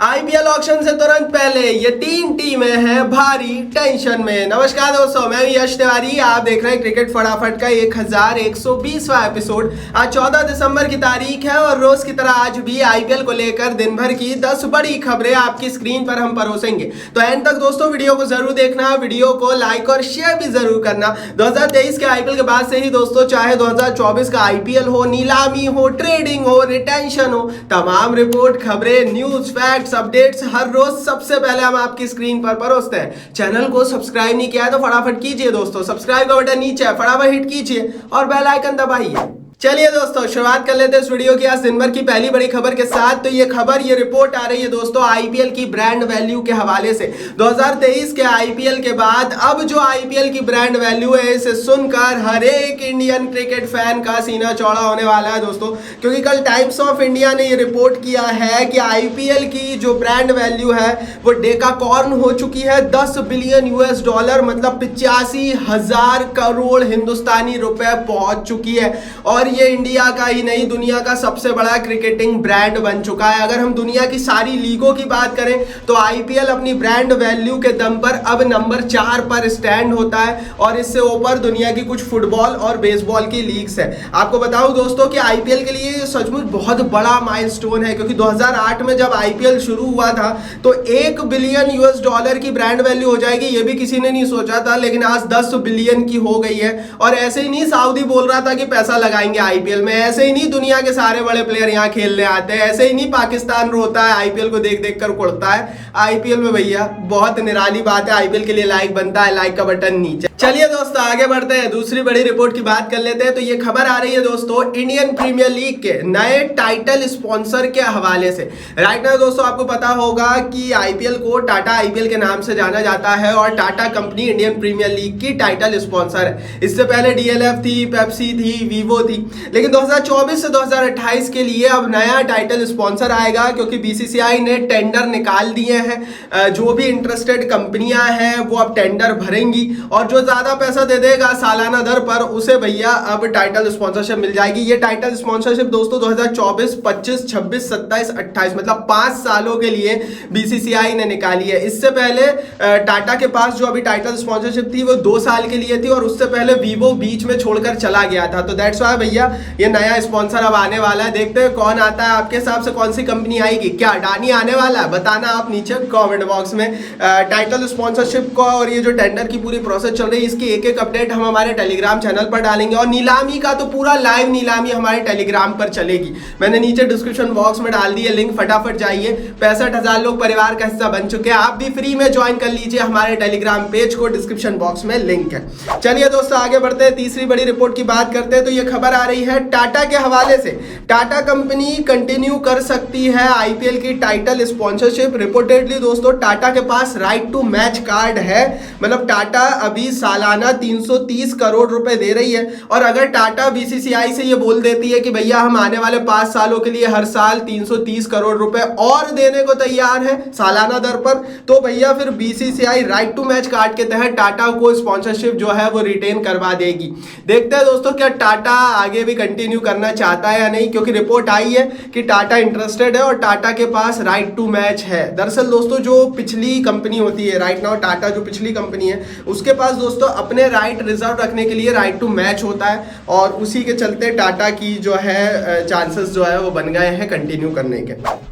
IPL auction से तुरंत पहले ये तीन टीमें हैं भारी टेंशन में। नमस्कार दोस्तों, मैं यश तिवारी, आप देख रहे हैं क्रिकेट फटाफट का 1120वां एपिसोड। आज 14 दिसंबर की तारीख है और रोज की तरह आज भी आईपीएल को लेकर दिन भर की 10 बड़ी खबरें आपकी स्क्रीन पर हम परोसेंगे। तो एंड तक दोस्तों वीडियो को जरूर देखना, वीडियो को लाइक और शेयर भी जरूर करना। 2023 के आईपीएल के बाद से ही दोस्तों, चाहे 2024 का आईपीएल हो, नीलामी हो, ट्रेडिंग हो, रिटेंशन हो, तमाम रिपोर्ट, खबरें, न्यूज, फैक्ट्स, अपडेट्स हर रोज सबसे पहले हम आपकी स्क्रीन पर परोसते हैं। चैनल को सब्सक्राइब नहीं किया है तो फटाफट कीजिए दोस्तों, सब्सक्राइब का बटन नीचे है, फटाफट हिट कीजिए और बेल आइकन दबाइए। चलिए दोस्तों, शुरुआत कर लेते हैं इस वीडियो की आज दिन भर की पहली बड़ी खबर के साथ। तो ये रिपोर्ट आ रही है दोस्तों आईपीएल की ब्रांड वैल्यू के हवाले से। 2023 के आईपीएल के बाद अब जो आईपीएल की ब्रांड वैल्यू है, इसे सुनकर हर एक इंडियन क्रिकेट फैन का सीना चौड़ा होने वाला है दोस्तों, क्योंकि कल टाइम्स ऑफ इंडिया ने ये रिपोर्ट किया है कि आईपीएल की जो ब्रांड वैल्यू है वो डेकाकॉर्न हो चुकी है। 10 बिलियन यूएस डॉलर मतलब 85,000 करोड़ हिंदुस्तानी रुपए पहुंच चुकी है। और ये इंडिया का ही नहीं, दुनिया का सबसे बड़ा क्रिकेटिंग ब्रांड बन चुका है। अगर हम दुनिया की सारी लीगों की बात करें तो आईपीएल अपनी ब्रांड वैल्यू के दम पर अब नंबर 4 पर स्टैंड होता है और इससे ऊपर दुनिया की कुछ फुटबॉल और बेसबॉल की लीग्स है। आपको बताऊं दोस्तों कि आईपीएल के लिए सचमुच बहुत बड़ा माइलस्टोन है, क्योंकि 2008 में जब आईपीएल शुरू हुआ था तो 1 बिलियन यूएस डॉलर की ब्रांड वैल्यू हो जाएगी, ये भी किसी ने नहीं सोचा था, लेकिन आज 10 बिलियन की हो गई है। और ऐसे ही नहीं सऊदी बोल रहा था कि पैसा लगाएंगे आईपीएल में, ऐसे ही नहीं दुनिया के सारे बड़े प्लेयर यहाँ खेलने आते हैं, ऐसे ही नहीं पाकिस्तान रोता है आईपीएल को देख देख कर कुड़ता है। आईपीएल में भैया बहुत निराली बात है, आईपीएल के लिए लाइक बनता है, लाइक का बटन नीचे। चलिए दोस्तों आगे बढ़ते हैं, दूसरी बड़ी रिपोर्ट की बात कर लेते हैं। तो ये खबर आ रही है दोस्तों इंडियन प्रीमियर लीग के नए टाइटल स्पॉन्सर के हवाले से। राइट नाउ दोस्तों आपको पता होगा कि आईपीएल को टाटा आईपीएल के नाम से जाना जाता है और Tata company Indian premier league की टाइटल स्पॉन्सर है। इससे पहले डीएलएफ थी, पेप्सी थी, वीवो थी, लेकिन 2024 से 2028 के लिए अब नया टाइटल स्पॉन्सर आएगा, क्योंकि बीसीसीआई ने टेंडर निकाल दिए हैं। जो भी इंटरेस्टेड कंपनियां हैं वो अब टेंडर भरेंगी और जो ज्यादा पैसा दे देगा सालाना दर पर उसे भैया अब टाइटल स्पॉन्सरशिप मिल जाएगी। ये टाइटल स्पॉन्सरशिप दोस्तों 2024, 25, 26, 27, 28 मतलब 5 सालों के लिए बीसीसीआई ने निकाली है। इससे पहले टाटा के पास जो अभी टाइटल स्पॉन्सरशिप थी वो 2 साल के लिए थी और उससे पहले वीवो बीच में छोड़कर चला गया था। तो दैट्स व्हाई भैया ये नया स्पॉन्सर अब आने वाला है। देखते हैं कौन आता है, आपके हिसाब से कौन सी कंपनी आएगी? क्या अडानी आने वाला है? बताना आप नीचे कमेंट बॉक्स में। टाइटल स्पॉन्सरशिप को और ये जो टेंडर की पूरी प्रोसेस चल रही है इसकी एक एक अपडेट हम हमारे टेलीग्राम चैनल पर डालेंगे और नीलामी का तो पूरा लाइव नीलामी हमारे टेलीग्राम पर चलेगी। मैंने नीचे डिस्क्रिप्शन बॉक्स में डाल दी है लिंक, फटाफट जाइए। 65,000 लोग परिवार का हिस्सा बन चुके हैं, आप भी फ्री में ज्वाइन कर लीजिए हमारे टेलीग्राम पेज को, डिस्क्रिप्शन बॉक्स में लिंक है। चलिए दोस्तों आगे बढ़ते हैं, तीसरी बड़ी रिपोर्ट की बात करते हैं। तो ये खबर आ रही है टाटा के हवाले से। टाटा कंपनी कंटिन्यू कर सकती है आईपीएल की टाइटल स्पॉन्सरशिप। रिपोर्टेडली दोस्तों टाटा के पास राइट टू मैच कार्ड है, मतलब टाटा अभी सालाना 330 करोड़ रुपए दे रही है। और अगर टाटा बीसीसीआई से ये बोल देती है कि भैया हम आने वाले 5 सालों के लिए हर साल 330 करोड़ रुपए और देने को तैयार है सालाना दर पर, तो भैया फिर BCCI right to match card के तहत टाटा को स्पॉन्सरशिप जो है वो रिटेन करवा देगी। देखते हैं दोस्तों क्या टाटा आगे भी कंटिन्यू करना चाहता है या नहीं, क्योंकि रिपोर्ट आई है कि टाटा इंटरेस्टेड है और टाटा के पास राइट टू मैच है। दरअसल दोस्तों जो पिछली कंपनी होती है, राइट नाउ टाटा जो पिछली कंपनी है उसके पास दोस्तों अपने राइट रिजर्व रखने के लिए राइट टू मैच होता है और उसी के चलते टाटा की जो है चांसेस जो है वो बन गए हैं कंटिन्यू करने के।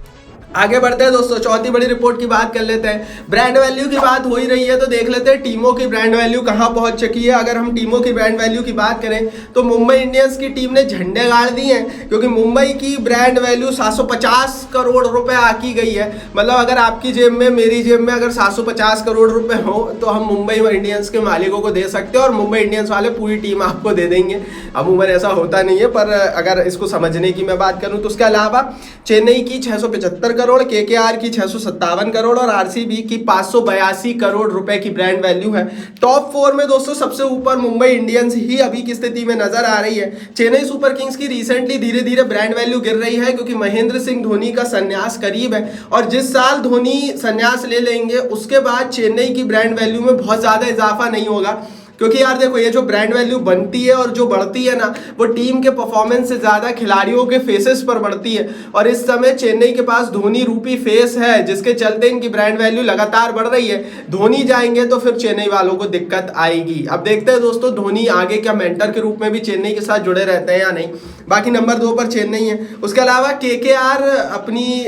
आगे बढ़ते हैं दोस्तों, चौथी बड़ी रिपोर्ट की बात कर लेते हैं। ब्रांड वैल्यू की बात हो ही रही है तो देख लेते हैं टीमों की ब्रांड वैल्यू कहां पहुंच चुकी है। अगर हम टीमों की ब्रांड वैल्यू की बात करें तो मुंबई इंडियंस की टीम ने झंडे गाड़ दिए हैं, क्योंकि मुंबई की ब्रांड वैल्यू 750 करोड़ रुपए आकी गई है। मतलब अगर आपकी जेब में, मेरी जेब में अगर 750 करोड़ रुपए हो तो हम मुंबई इंडियंस के मालिकों को दे सकते हैं और मुंबई इंडियंस वाले पूरी टीम आपको दे देंगे। अमूमन ऐसा होता नहीं है, पर अगर इसको समझने की मैं बात करूं तो उसके अलावा चेन्नई की 675 करोड़, केकेआर की 657 करोड़ और आरसीबी की 582 करोड़ रुपए की ब्रांड वैल्यू है। टॉप 4 में दोस्तों सबसे ऊपर मुंबई इंडियंस ही अभी की स्थिति में नजर आ रही है। चेन्नई सुपर किंग्स की रिसेंटली धीरे धीरे ब्रांड वैल्यू गिर रही है, क्योंकि महेंद्र सिंह धोनी का संन्यास करीब है और जिस साल धोनी संन्यास ले लेंगे उसके बाद चेन्नई की ब्रांड वैल्यू में बहुत ज्यादा इजाफा नहीं होगा। क्योंकि यार देखो, ये जो ब्रांड वैल्यू बनती है और जो बढ़ती है ना, वो टीम के परफॉर्मेंस से ज्यादा खिलाड़ियों के फेसेस पर बढ़ती है। और इस समय चेन्नई के पास धोनी रूपी फेस है, जिसके चलते इनकी ब्रांड वैल्यू लगातार बढ़ रही है। धोनी जाएंगे तो फिर चेन्नई वालों को दिक्कत आएगी। अब देखते हैं दोस्तों, धोनी आगे क्या मेंटर के रूप में भी चेन्नई के साथ जुड़े रहते हैं या नहीं। बाकी नंबर 2 पर चेन्नई है। उसके अलावा केकेआर अपनी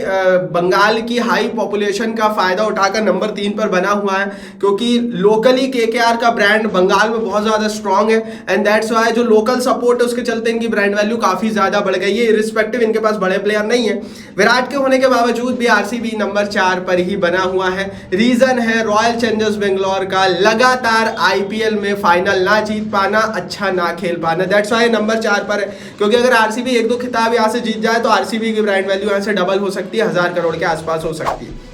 बंगाल की हाई पॉपुलेशन का फायदा उठाकर नंबर 3 पर बना हुआ है, क्योंकि लोकली केकेआर का ब्रांड बंगाल में बहुत ज्यादा स्ट्रांग है। एंड दैट्स वाई जो लोकल सपोर्ट है उसके चलते इनकी ब्रांड वैल्यू काफी ज्यादा बढ़ गई है, इरिस्पेक्टिव इनके पास बड़े प्लेयर नहीं है। विराट के होने के बावजूद भी आरसीबी नंबर 4 पर ही बना हुआ है। रीजन है रॉयल चैलेंजर्स बेंगलोर का लगातार आईपीएल में फाइनल ना जीत पाना, अच्छा ना खेल पाना। दैट्स वाई नंबर 4 पर है, क्योंकि अगर आरसीबी 1-2 खिताब यहाँ से जीत जाए तो आरसीबी की ब्रांड वैल्यू यहाँ से डबल हो सकती है, 1000 करोड़ के आसपास हो सकती है।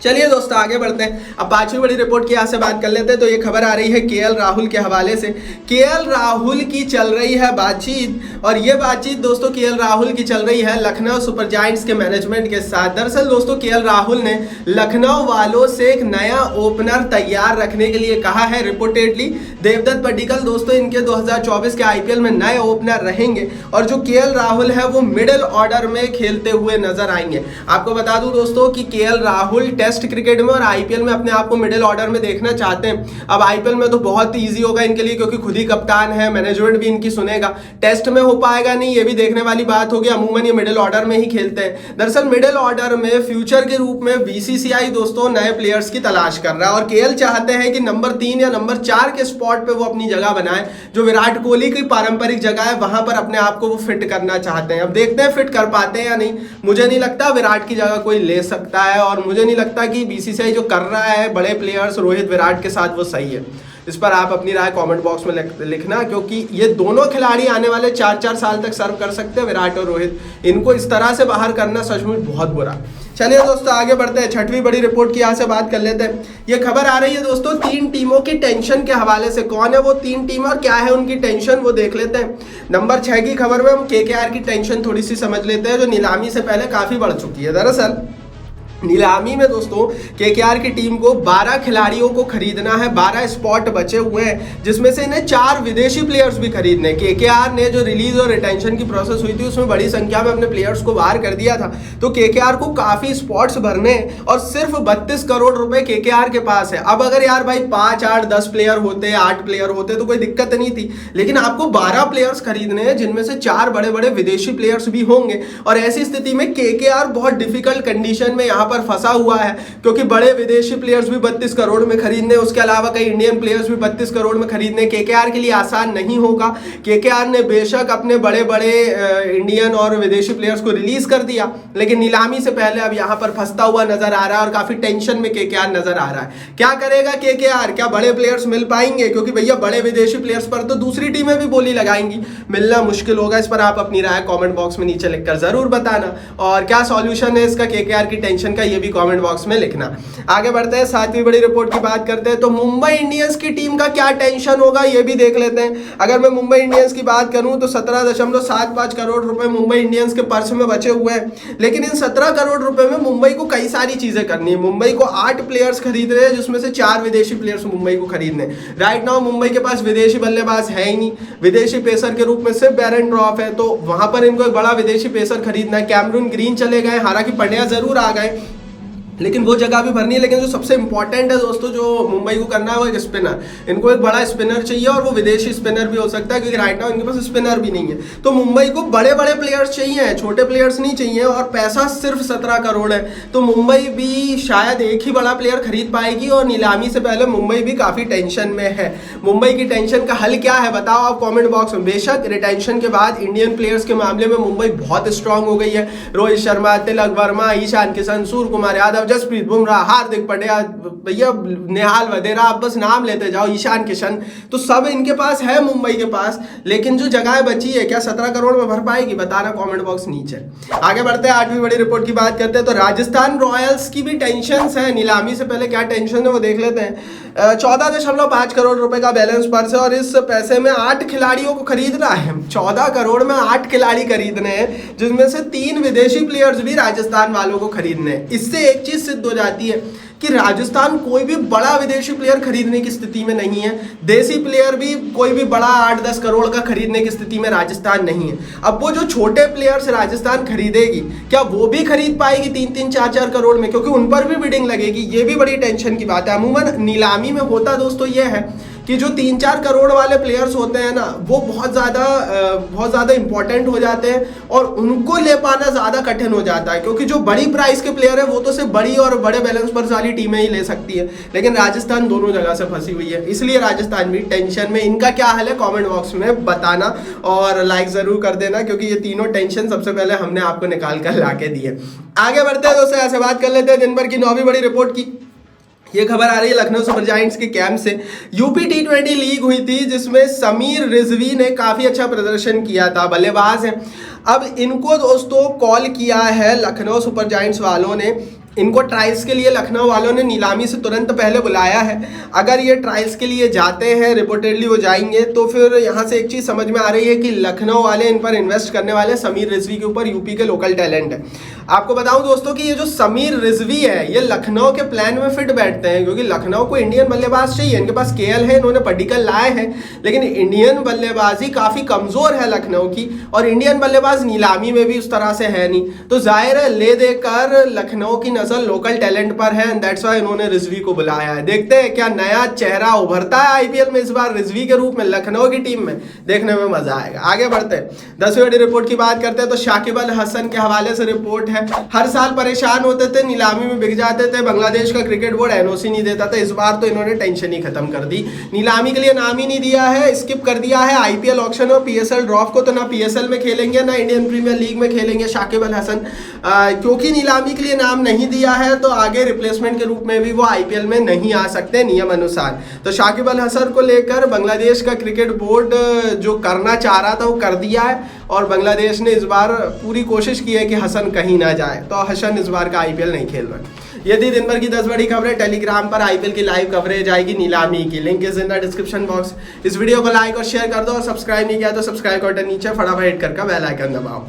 चलिए दोस्तों आगे बढ़ते हैं। अब 5वीं बड़ी रिपोर्ट की यहाँ से बात कर लेते हैं। तो ये खबर आ रही है केएल राहुल के हवाले से। केएल राहुल की चल रही है बातचीत, और ये बातचीत दोस्तों केएल राहुल की चल रही है लखनऊ सुपर जायंट्स के मैनेजमेंट के साथ। दरअसल दोस्तों केएल राहुल ने लखनऊ वालों से एक नया ओपनर तैयार रखने के लिए कहा है। रिपोर्टेडली देवदत्त पड्डीकल दोस्तों इनके 2024 के आईपीएल में नए ओपनर रहेंगे, और जो केएल राहुल है वो मिडिल ऑर्डर में खेलते हुए नजर आएंगे। आपको बता दूं दोस्तों कि केएल राहुल टेस्ट क्रिकेट में और आईपीएल में अपने आप को मिडिल ऑर्डर में देखना चाहते हैं। अब आईपीएल में तो बहुत इजी होगा इनके लिए, क्योंकि खुद ही कप्तान है, मैनेजमेंट भी इनकी सुनेगा। टेस्ट में हो पाएगा नहीं, ये भी देखने वाली बात होगी। अमूमन ये मिडिल ऑर्डर में ही खेलते हैं। दरअसल मिडिल ऑर्डर में फ्यूचर के रूप में बीसीसीआई दोस्तों नए प्लेयर्स की तलाश कर रहा है, और केएल चाहते हैं कि नंबर 3 या नंबर 4 के स्पॉट पे वो अपनी जगह बनाए। जो विराट कोहली की पारंपरिक जगह है वहां पर अपने आप को वो फिट करना चाहते हैं। अब देखते हैं फिट कर पाते हैं या नहीं। मुझे नहीं लगता विराट की जगह कोई ले सकता है, और मुझे नहीं लगता कि बीसीसीआई जो कर रहा है बड़े प्लेयर्स रोहित विराट के साथ वो सही है। इस पर आप अपनी राय कमेंट बॉक्स में लिखना, क्योंकि ये दोनों खिलाड़ी आने वाले 4-4 साल तक सर्व कर सकते हैं, विराट और रोहित। इनको इस तरह से बाहर करना सचमुच बहुत बुरा। चलिए दोस्तों आगे बढ़ते हैं। 6वीं बड़ी रिपोर्ट की यहाँ से बात कर लेते हैं। ये खबर आ रही है दोस्तों 3 टीमों की टेंशन के हवाले से। कौन है वो 3 टीम और क्या है उनकी टेंशन, वो देख लेते हैं। नंबर 6 की खबर में हम केकेआर की टेंशन थोड़ी सी समझ लेते हैं, जो नीलामी से पहले काफी बढ़ चुकी है। दरअसल नीलामी में दोस्तों केकेआर की टीम को 12 खिलाड़ियों को खरीदना है। 12 स्पॉट बचे हुए हैं, जिसमें से इन्हें 4 विदेशी प्लेयर्स भी खरीदने। केकेआर ने जो रिलीज और रिटेंशन की प्रोसेस हुई थी उसमें बड़ी संख्या में अपने प्लेयर्स को बाहर कर दिया था, तो केकेआर को काफी स्पॉट्स भरने, और सिर्फ 32 करोड़ रुपए केकेआर के पास है। अब अगर यार भाई 5, 8, 10 प्लेयर होते, 8 प्लेयर होते तो कोई दिक्कत नहीं थी, लेकिन आपको 12 प्लेयर्स खरीदने हैं, जिनमें से 4 बड़े बड़े विदेशी प्लेयर्स भी होंगे। और ऐसी स्थिति में केकेआर बहुत डिफिकल्ट कंडीशन में यहाँ पर फंसा हुआ है, क्योंकि बड़े विदेशी प्लेयर्स भी 32 करोड़ में खरीदने, उसके अलावा कई इंडियन प्लेयर्स भी 32 करोड़ में खरीदने केकेआर के लिए आसान नहीं होगा। केकेआर ने बेशक अपने बड़े बड़े इंडियन और विदेशी प्लेयर्स को रिलीज कर दिया, लेकिन नीलामी से पहले अब यहाँ पर फंसता हुआ नजर आ रहा है, और काफी टेंशन में केकेआर नजर आ रहा है। क्या करेगा केकेआर, क्या बड़े प्लेयर्स मिल पाएंगे? क्योंकि भैया बड़े विदेशी प्लेयर्स पर तो दूसरी टीमें भी बोली लगाएंगी, मिलना मुश्किल होगा। इस पर आप अपनी राय कमेंट बॉक्स में नीचे लिखकर जरूर बताना, और क्या सॉल्यूशन है इसका केकेआर की टेंशन का, ये भी कमेंट बॉक्स में लिखना। आगे बढ़ते हैं, 7वीं बड़ी रिपोर्ट की बात करते हैं। तो मुंबई इंडियंस की टीम का क्या टेंशन होगा ये भी देख लेते हैं। अगर मैं मुंबई इंडियंस की बात करूं तो 17.75 करोड़ रुपए मुंबई इंडियंस के पर्स में बचे हुए हैं, लेकिन इन 17 करोड़ रुपए में मुंबई को कई सारी चीजें करनी है। मुंबई को 8 प्लेयर्स खरीद रहे हैं, जिसमें से 4 विदेशी प्लेयर्स मुंबई को खरीदने। राइट नाउ मुंबई के पास विदेशी बल्लेबाज है ही नहीं, विदेशी पेसर के रूप में सिर्फ बैरन ड्रॉफ है, तो वहां पर इनको एक बड़ा विदेशी पेसर खरीदना है। कैमरून ग्रीन चले गए, हालांकि पंड्या जरूर आ गए, लेकिन वो जगह भी भरनी है। लेकिन जो सबसे इंपॉर्टेंट है दोस्तों जो मुंबई को करना है वो एक स्पिनर। इनको एक बड़ा स्पिनर चाहिए, और वो विदेशी स्पिनर भी हो सकता है, क्योंकि राइट नाउ इनके पास स्पिनर भी नहीं है। तो मुंबई को बड़े बड़े प्लेयर्स चाहिए, छोटे प्लेयर्स नहीं चाहिए, और पैसा सिर्फ 17 करोड़ है। तो मुंबई भी शायद एक ही बड़ा प्लेयर खरीद पाएगी, और नीलामी से पहले मुंबई भी काफी टेंशन में है। मुंबई की टेंशन का हल क्या है बताओ आप कॉमेंट बॉक्स में। बेशक रिटेंशन के बाद इंडियन प्लेयर्स के मामले में मुंबई बहुत स्ट्रांग हो गई है। रोहित शर्मा, तिलक वर्मा, ईशान किशन, सूर्य कुमार यादव, जसप्रीत बुमराह, हार्दिक पांड्या, भैया नेहाल वधेरा, आप बस नाम लेते जाओ, ईशान किशन, तो सब इनके पास है मुंबई के पास। लेकिन जो जगह बची है क्या 17 करोड़ में भर पाएगी, बताना कमेंट बॉक्स नीचे। आगे बढ़ते हैं, 8वीं बड़ी रिपोर्ट की बात करते हैं। तो राजस्थान रॉयल्स की भी टेंशन है, नीलामी से पहले क्या टेंशन है वो देख लेते हैं। 14.5 करोड़ रुपए का बैलेंस पर्स है और इस पैसे में 8 खिलाड़ियों को खरीदना है। 14 करोड़ में 8 खिलाड़ी खरीदने हैं, जिसमें से 3 विदेशी प्लेयर्स भी राजस्थान वालों को खरीदने हैं। इससे एक चीज सिद्ध हो जाती है कि राजस्थान कोई भी बड़ा विदेशी प्लेयर खरीदने की स्थिति में नहीं है। देसी प्लेयर भी कोई भी बड़ा 8-10 करोड़ का खरीदने की स्थिति में राजस्थान नहीं है। अब वो जो छोटे प्लेयर्स राजस्थान खरीदेगी, क्या वो भी खरीद पाएगी 3-3, 4-4 करोड़ में? क्योंकि उन पर भी बिडिंग लगेगी। ये भी बड़ी टेंशन की बात है। अमूमन नीलामी में होता दोस्तों ये है कि जो 3-4 करोड़ वाले प्लेयर्स होते हैं ना, वो बहुत ज़्यादा इंपॉर्टेंट हो जाते हैं और उनको ले पाना ज़्यादा कठिन हो जाता है, क्योंकि जो बड़ी प्राइस के प्लेयर है वो तो सिर्फ बड़ी और बड़े बैलेंस पर वाली टीमें ही ले सकती है, लेकिन राजस्थान दोनों जगह से फंसी हुई है। इसलिए राजस्थान भी टेंशन में। इनका क्या हाल है कॉमेंट बॉक्स में बताना और लाइक ज़रूर कर देना, क्योंकि ये तीनों टेंशन सबसे पहले हमने आपको निकाल कर ला के दी है। आगे बढ़ते हैं दोस्तों, ऐसे बात कर लेते हैं दिन भर की 9वीं बड़ी रिपोर्ट की। ये खबर आ रही है लखनऊ सुपर जायंट्स के कैंप से। यूपी T20 लीग हुई थी, जिसमें समीर रिजवी ने काफ़ी अच्छा प्रदर्शन किया था, बल्लेबाज हैं। अब इनको दोस्तों कॉल किया है लखनऊ सुपर जायंट्स वालों ने। इनको ट्रायल्स के लिए लखनऊ वालों ने नीलामी से तुरंत पहले बुलाया है। अगर ये ट्रायल्स के लिए जाते हैं, रिपोर्टेडली वो जाएंगे, तो फिर यहाँ से एक चीज़ समझ में आ रही है कि लखनऊ वाले इन पर इन्वेस्ट करने वाले समीर रिजवी के ऊपर। यूपी के लोकल टैलेंट है। आपको बताऊं दोस्तों कि ये जो समीर रिजवी है, ये लखनऊ के प्लान में फिट बैठते हैं, क्योंकि लखनऊ को इंडियन बल्लेबाज चाहिए। इनके पास केएल है, इन्होंने पडिक्कल लाए हैं, लेकिन इंडियन बल्लेबाजी काफ़ी कमज़ोर है लखनऊ की, और इंडियन बल्लेबाज नीलामी में भी उस तरह से है नहीं। तो जाहिर है ले देकर लखनऊ की नजर लोकल टैलेंट पर है, एंड दैट्स व्हाई इन्होंने रिजवी को बुलाया है। देखते हैं क्या नया चेहरा उभरता है आईपीएल में इस बार रिजवी के रूप में लखनऊ की टीम में, देखने में मजा आएगा। आगे बढ़ते हैं, 10वीं बड़ी रिपोर्ट की बात करते हैं तो शाकिब अल हसन के हवाले से रिपोर्ट है। हर साल परेशान होते थे, नीलामी में बिक जाते थे, बांग्लादेश का क्रिकेट बोर्ड एनओसी नहीं देता था। इस बार तो इन्होंने टेंशन ही खत्म कर दी, नीलामी के लिए नाम ही नहीं दिया है, स्किप कर दिया है आईपीएल ऑक्शन और पीएसएल ड्रॉप को। तो ना पीएसएल में खेलेंगे ना इंडियन प्रीमियर लीग में खेलेंगे शाकिब अल हसन, क्योंकि नीलामी के लिए नाम नहीं दिया है, तो आगे रिप्लेसमेंट के रूप में भी वो आईपीएल में नहीं आ सकते नियम अनुसार। तो शाकिब अल हसन को लेकर बांग्लादेश का क्रिकेट बोर्ड जो करना चाह रहा था वो कर दिया है, और बांग्लादेश ने इस बार पूरी कोशिश की है कि हसन कहीं ना जाए। तो हसन इस बार का आईपीएल नहीं खेल रहे। यदि दिन भर की 10 बड़ी खबरें, टेलीग्राम पर आईपीएल की लाइव कवरेज आएगी नीलामी की, link is in the description box. इस वीडियो को लाइक और शेयर कर दो, और सब्सक्राइब नहीं किया तो सब्सक्राइब का बटन नीचे फटाफट हिट करके बेल आइकन दबाओ।